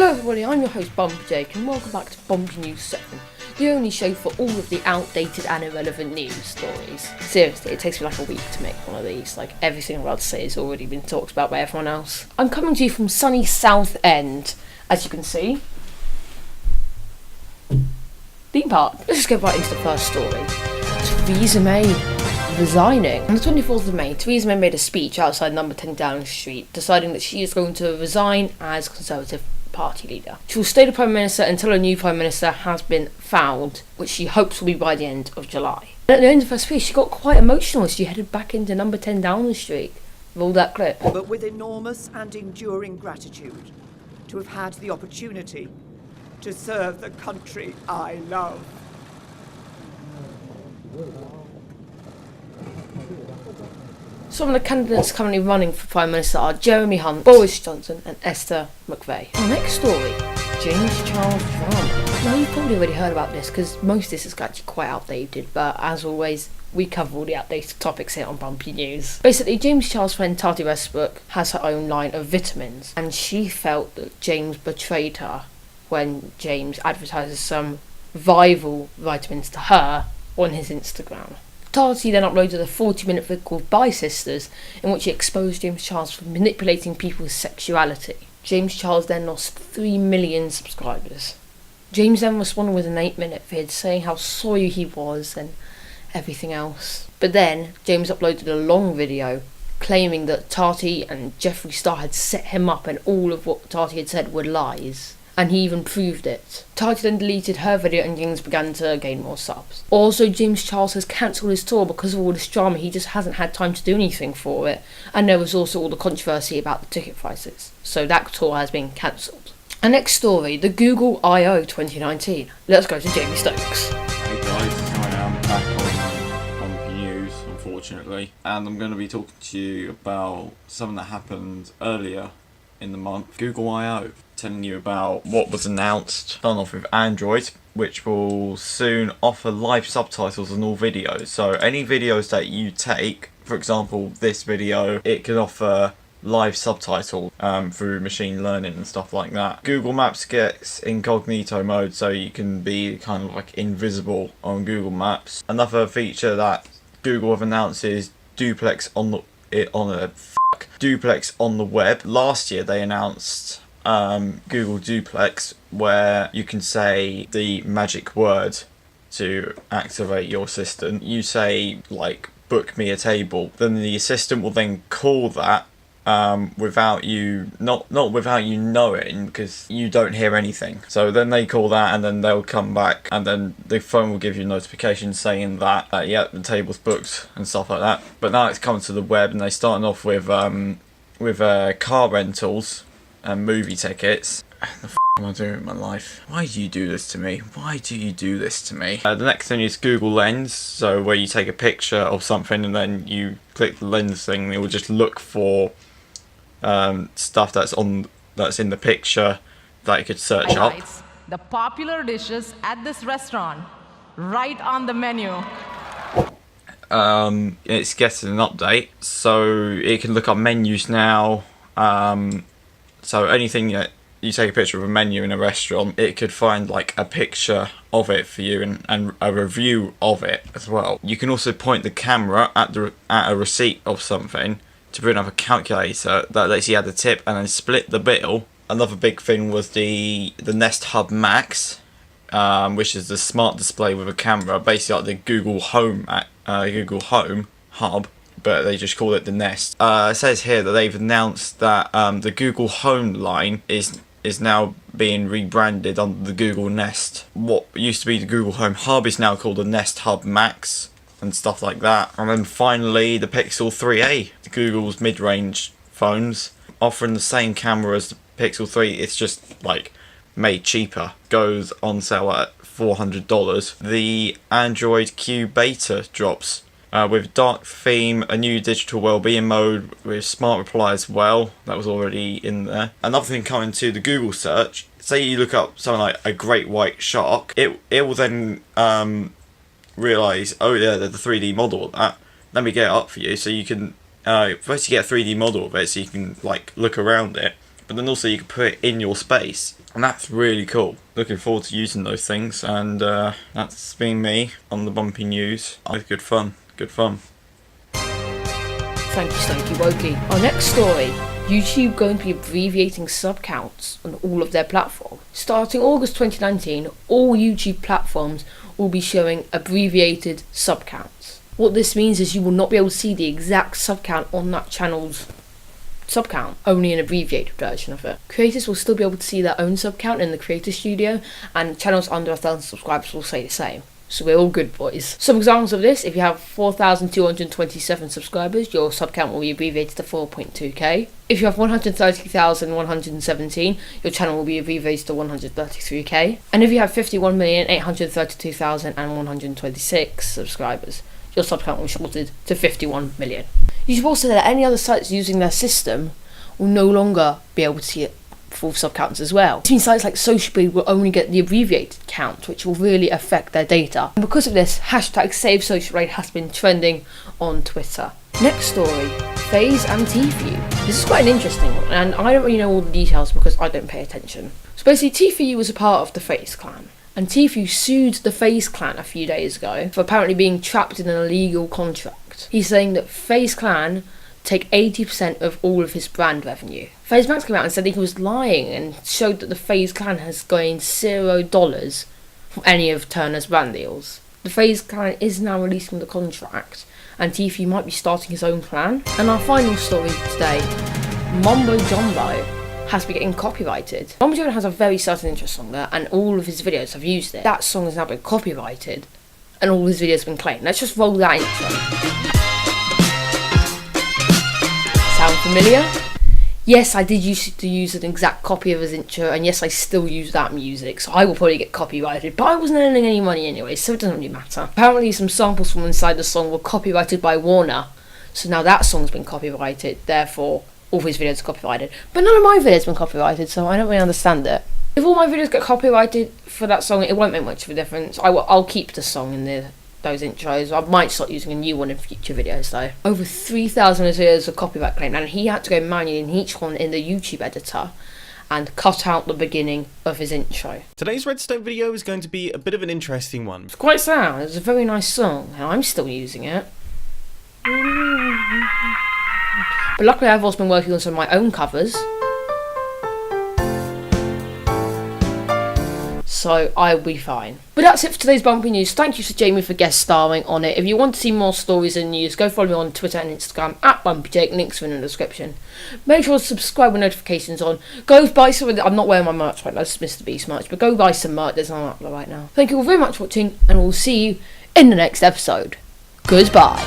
Hello everybody, I'm your host bumpyJake and welcome back to bumpyNews 7, the only show for all of the outdated and irrelevant news stories. Seriously, it takes me like a week to make one of these, like everything I'm about to say has already been talked about by everyone else. I'm coming to you from sunny Southend, as you can see. Theme park. Let's just get right into the first story. Theresa May Resigning. On the 24th of May, Theresa May made a speech outside number 10 Downing Street, deciding that she is going to resign as Conservative Party leader. She will stay the Prime Minister until a new Prime Minister has been found, which she hopes will be by the end of July. And at the end of her speech, she got quite emotional as she headed back into number 10 Downing Street. Roll that clip. But with enormous and enduring gratitude to have had the opportunity to serve the country I love. Some of the candidates currently running for Prime Minister are Jeremy Hunt, Boris Johnson and Esther McVey. Our next story, James Charles drama. Now you've probably already heard about this because most of this is actually quite outdated, but as always, we cover all the outdated topics here on Bumpy News. Basically, James Charles' friend Tati Westbrook has her own line of vitamins, and she felt that James betrayed her when James advertises some rival vitamins to her on his Instagram. Tati then uploaded a 40-minute video called Bye Sisters, in which he exposed James Charles for manipulating people's sexuality. James Charles then lost 3 million subscribers. James then responded with an 8-minute vid saying how sorry he was and everything else. But then, James uploaded a long video claiming that Tati and Jeffree Star had set him up and all of what Tati had said were lies. And he even proved it. Tati then deleted her video and James began to gain more subs. Also, James Charles has cancelled his tour because of all this drama. He just hasn't had time to do anything for it. And there was also all the controversy about the ticket prices. So that tour has been cancelled. Our next story, the Google I.O. 2019. Let's go to Jamie Stokes. Hey guys, I am back on Bumpy News, unfortunately. And I'm going to be talking to you about something that happened earlier in the month. Google I.O. telling you about what was announced. Starting off with Android, which will soon offer live subtitles on all videos. So any videos that you take, for example this video, it can offer live subtitle through machine learning and stuff like that. Google Maps gets incognito mode, so you can be kind of like invisible on Google Maps. Another feature that Google have announced is duplex on the web. Last year they announced Google Duplex, where you can say the magic word to activate your assistant. You say like book me a table, then the assistant will then call that without you not without you knowing, because you don't hear anything. So then they call that and then they'll come back and then the phone will give you a notification saying that yeah, the table's booked and stuff like that. But now it's coming to the web and they're starting off with car rentals and movie tickets. The f*** am I doing with my life? Why do you do this to me? Why do you do this to me? The next thing is Google Lens, so where you take a picture of something and then you click the lens thing, and it will just look for stuff that's in the picture that you could search up. The popular dishes at this restaurant, right on the menu. It's getting an update, so it can look up menus now. So anything that you take a picture of a menu in a restaurant, it could find like a picture of it for you and a review of it as well. You can also point the camera at a receipt of something to bring up a calculator that lets you add a tip and then split the bill. Another big thing was the Nest Hub Max, which is the smart display with a camera, basically like the Google Home Hub, but they just call it the Nest. It says here that they've announced that the Google Home line is now being rebranded under the Google Nest. What used to be the Google Home Hub is now called the Nest Hub Max and stuff like that. And then finally the Pixel 3a, Google's mid-range phones, offering the same camera as the Pixel 3. It's just like made cheaper. Goes on sale at $400. The Android Q beta drops. With dark theme, a new digital wellbeing mode with smart reply as well. That was already in there. Another thing coming to the Google search, say you look up something like a great white shark, it will then realise, oh yeah, there's a 3D model of that. Let me get it up for you, so you can first you get a 3D model of it, so you can like look around it. But but then also you can put it in your space, and that's really cool. Looking forward to using those things, and that's been me on the Bumpy News. Good fun. Thank you, Stonky Wokey. Our next story, YouTube going to be abbreviating sub counts on all of their platforms. Starting August 2019, all YouTube platforms will be showing abbreviated sub counts. What this means is you will not be able to see the exact sub count on that channel's sub count, only an abbreviated version of it. Creators will still be able to see their own sub count in the Creator Studio, and channels under 1,000 subscribers will say the same. So we're all good, boys. Some examples of this: if you have 4,227 subscribers, your sub count will be abbreviated to 4.2k. If you have 130,117, your channel will be abbreviated to 133k. And if you have 51,832,126 subscribers, your sub count will be shorted to 51 million. You should also know that any other sites using their system will no longer be able to see it full sub counts as well. This means sites like SocialBlade will only get the abbreviated count, which will really affect their data. And because of this, hashtag #SaveSocialBlade has been trending on Twitter. Next story, FaZe and Tfue. This is quite an interesting one, and I don't really know all the details because I don't pay attention. So basically, Tfue was a part of the FaZe clan, and Tfue sued the FaZe clan a few days ago for apparently being trapped in an illegal contract. He's saying that FaZe clan take 80% of all of his brand revenue. FaZe Max came out and said he was lying and showed that the FaZe clan has gained $0 from any of Turner's brand deals. The FaZe clan is now releasing the contract, and Tfue might be starting his own clan. And our final story today, Mambo Jumbo has been getting copyrighted. Mambo Jumbo has a very certain interest song there, and all of his videos have used it. That song has now been copyrighted, and all his videos have been claimed. Let's just roll that intro. Sound familiar? Yes, I did used to use an exact copy of his intro, and yes, I still use that music, so I will probably get copyrighted, but I wasn't earning any money anyway, so it doesn't really matter. Apparently some samples from inside the song were copyrighted by Warner, so now that song's been copyrighted, therefore all of his videos are copyrighted. But none of my videos have been copyrighted, so I don't really understand it. If all my videos get copyrighted for that song, it won't make much of a difference. I'll keep the song in those intros. I might start using a new one in future videos though. Over 3,000 videos of copyright claim, and he had to go manually in each one in the YouTube editor and cut out the beginning of his intro. Today's Redstone video is going to be a bit of an interesting one. It's quite sad. It's a very nice song, and I'm still using it. But luckily I've also been working on some of my own covers, so I'll be fine. But that's it for today's Bumpy News. Thank you to Jamie for guest starring on it. If you want to see more stories and news, go follow me on Twitter and Instagram at bumpyJake. Links are in the description. Make sure to subscribe with notifications on. Go buy some. I'm not wearing my merch right now. That's Mr. Beast merch, but go buy some merch. There's none up there right now. Thank you all very much for watching, and we'll see you in the next episode. Goodbye.